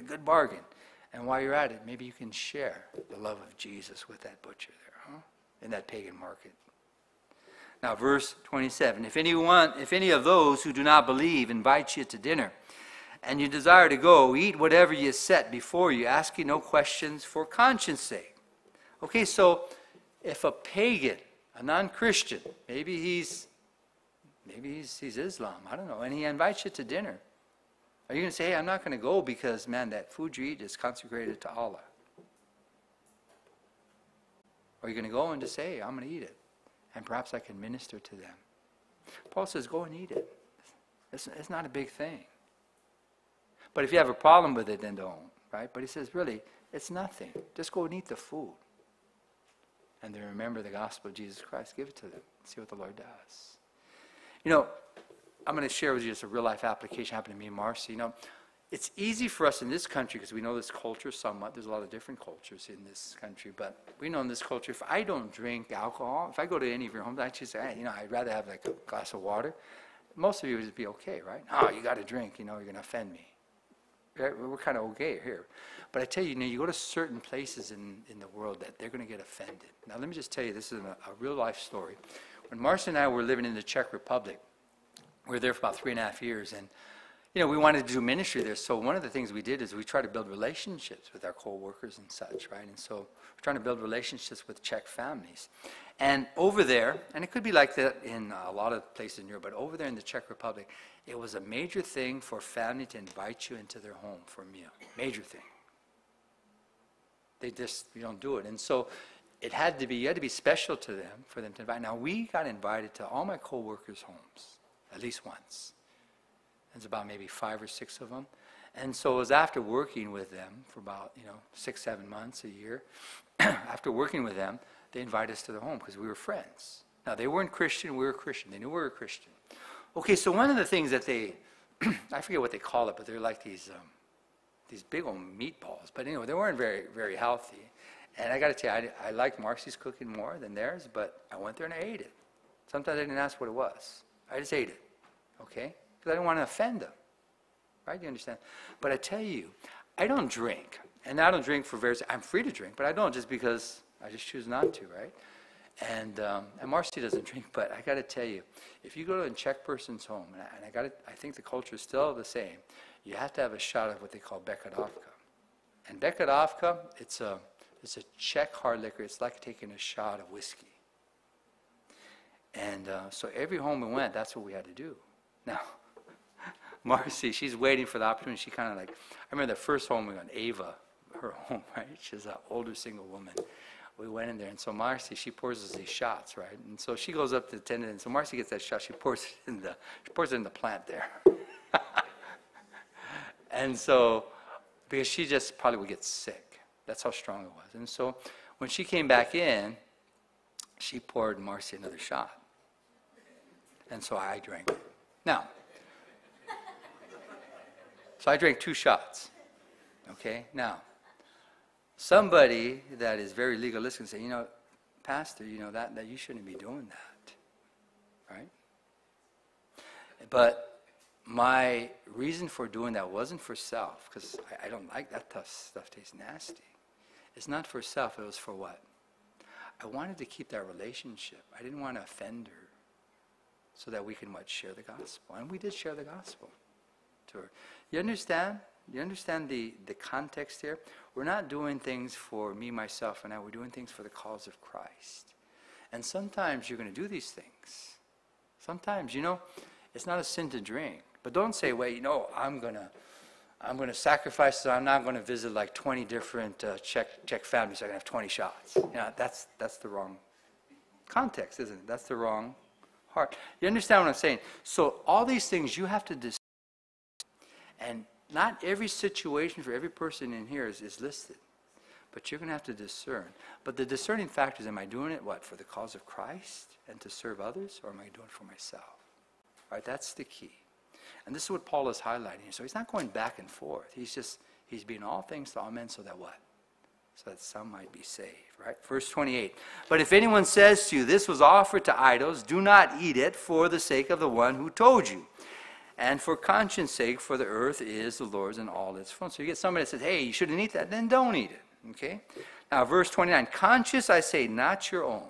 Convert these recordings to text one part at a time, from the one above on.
good bargain. And while you're at it, maybe you can share the love of Jesus with that butcher there, huh? In that pagan market. Now, verse 27, if any of those who do not believe invite you to dinner, and you desire to go, eat whatever you set before you, asking no questions for conscience sake. Okay, so if a pagan, a non-Christian, maybe he's Islam, I don't know, and he invites you to dinner, are you going to say, hey, I'm not going to go because, man, that food you eat is consecrated to Allah? Or are you going to go and just say, hey, I'm going to eat it, and perhaps I can minister to them? Paul says, go and eat it. It's not a big thing. But if you have a problem with it, then don't, right? But he says, really, it's nothing. Just go and eat the food. And then remember the gospel of Jesus Christ. Give it to them. See what the Lord does. You know, I'm going to share with you just a real-life application happened to me and Marcy. You know, it's easy for us in this country because we know this culture somewhat. There's a lot of different cultures in this country. But we know in this culture, if I don't drink alcohol, if I go to any of your homes, I actually say, hey, you know, I'd rather have like a glass of water. Most of you would be okay, right? Oh, you got to drink. You know, you're going to offend me. We're kind of okay here. But I tell you, you know, you go to certain places in the world that they're going to get offended. Now, let me just tell you, this is a real-life story. When Marcia and I were living in the Czech Republic, we were there for about 3.5 years, and, you know, we wanted to do ministry there. So one of the things we did is we tried to build relationships with our co-workers and such, right? And so we're trying to build relationships with Czech families. And over there, and it could be like that in a lot of places in Europe, but over there in the Czech Republic, it was a major thing for a family to invite you into their home for a meal. Major thing. You don't do it. And so you had to be special to them for them to invite. Now, we got invited to all my co-workers' homes, at least once. There's about maybe 5 or 6 of them. And so it was after working with them for about, 6, 7 months, a year. After working with them, they invited us to their home because we were friends. Now, they weren't Christian, we were Christian. They knew we were Christian. Okay, so one of the things that they, I forget what they call it, but they're like these big old meatballs. But anyway, they weren't very, very healthy. And I got to tell you, I liked Marcy's cooking more than theirs, but I went there and I ate it. Sometimes I didn't ask what it was. I just ate it, okay? Because I didn't want to offend them, right? You understand? But I tell you, I don't drink. And I don't drink for various, I'm free to drink, but I don't just because I just choose not to, right? And Marcy doesn't drink, but I got to tell you, if you go to a Czech person's home, and I think the culture is still the same, you have to have a shot of what they call Bekadovka. And Bekadovka, it's a Czech hard liquor. It's like taking a shot of whiskey. And so every home we went, that's what we had to do. Now, Marcy, she's waiting for the opportunity. She kind of like, I remember the first home we went, Ava, her home, right? She's an older single woman. We went in there, and so Marcy, she pours us these shots, right? And so she goes up to the attendant, and so Marcy gets that shot. She pours it in the plant there. And so, because she just probably would get sick. That's how strong it was. And so when she came back in, she poured Marcy another shot. And so I drank it. Now, so I drank 2 shots. Okay? Now, somebody that is very legalistic can say, Pastor, that you shouldn't be doing that. Right? But my reason for doing that wasn't for self, because I don't like that tough stuff, tastes nasty. It's not for self, it was for what? I wanted to keep that relationship. I didn't want to offend her so that we can share the gospel. And we did share the gospel to her. You understand? You understand the context here? We're not doing things for me, myself, and I. We're doing things for the cause of Christ. And sometimes you're going to do these things. Sometimes, it's not a sin to drink. But don't say, I'm going to sacrifice, so I'm not going to visit like 20 different Czech families, so I can have 20 shots. That's the wrong context, isn't it? That's the wrong heart. You understand what I'm saying? So all these things you have to decide. And not every situation for every person in here is listed. But you're going to have to discern. But the discerning factor is, am I doing it, for the cause of Christ and to serve others, or am I doing it for myself? All right, that's the key. And this is what Paul is highlighting here. So he's not going back and forth. He's being all things to all men, so that what? So that some might be saved, right? Verse 28. But if anyone says to you, this was offered to idols, do not eat it for the sake of the one who told you. And for conscience sake, for the earth is the Lord's and all its fullness. So you get somebody that says, hey, you shouldn't eat that, then don't eat it. Okay? Now, verse 29, conscious, I say, not your own,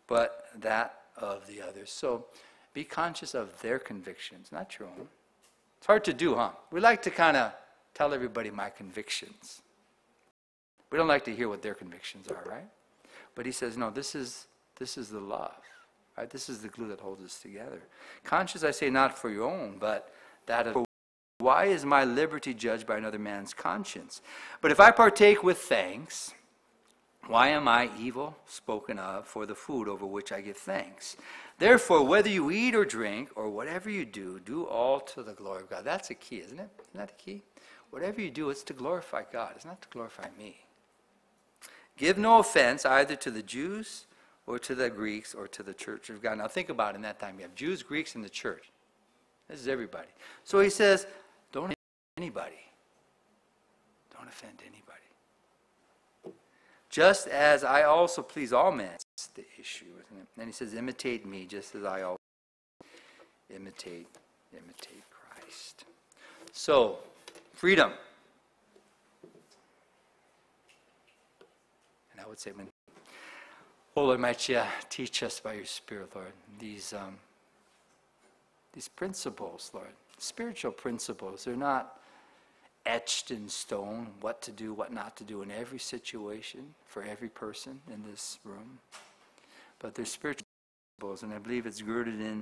but that of the others. So be conscious of their convictions, not your own. It's hard to do, huh? We like to kind of tell everybody my convictions. We don't like to hear what their convictions are, right? But he says, no, this is the love. Right? This is the glue that holds us together. Conscious, I say, not for your own, but that of... Why is my liberty judged by another man's conscience? But if I partake with thanks, why am I evil spoken of for the food over which I give thanks? Therefore, whether you eat or drink, or whatever you do, do all to the glory of God. That's a key, isn't it? Isn't that the key? Whatever you do, it's to glorify God. It's not to glorify me. Give no offense either to the Jews or to the Greeks or to the church of God. Now think about it in that time. You have Jews, Greeks, and the church. This is everybody. So he says, don't offend anybody. Don't offend anybody. Just as I also please all men. That's the issue, isn't it? And he says, imitate me just as I also imitate Christ. So, freedom. And I would say, oh Lord, might you teach us by your Spirit, Lord, these principles, Lord, spiritual principles. They're not etched in stone, what to do, what not to do in every situation for every person in this room. But they're spiritual principles, and I believe it's girded in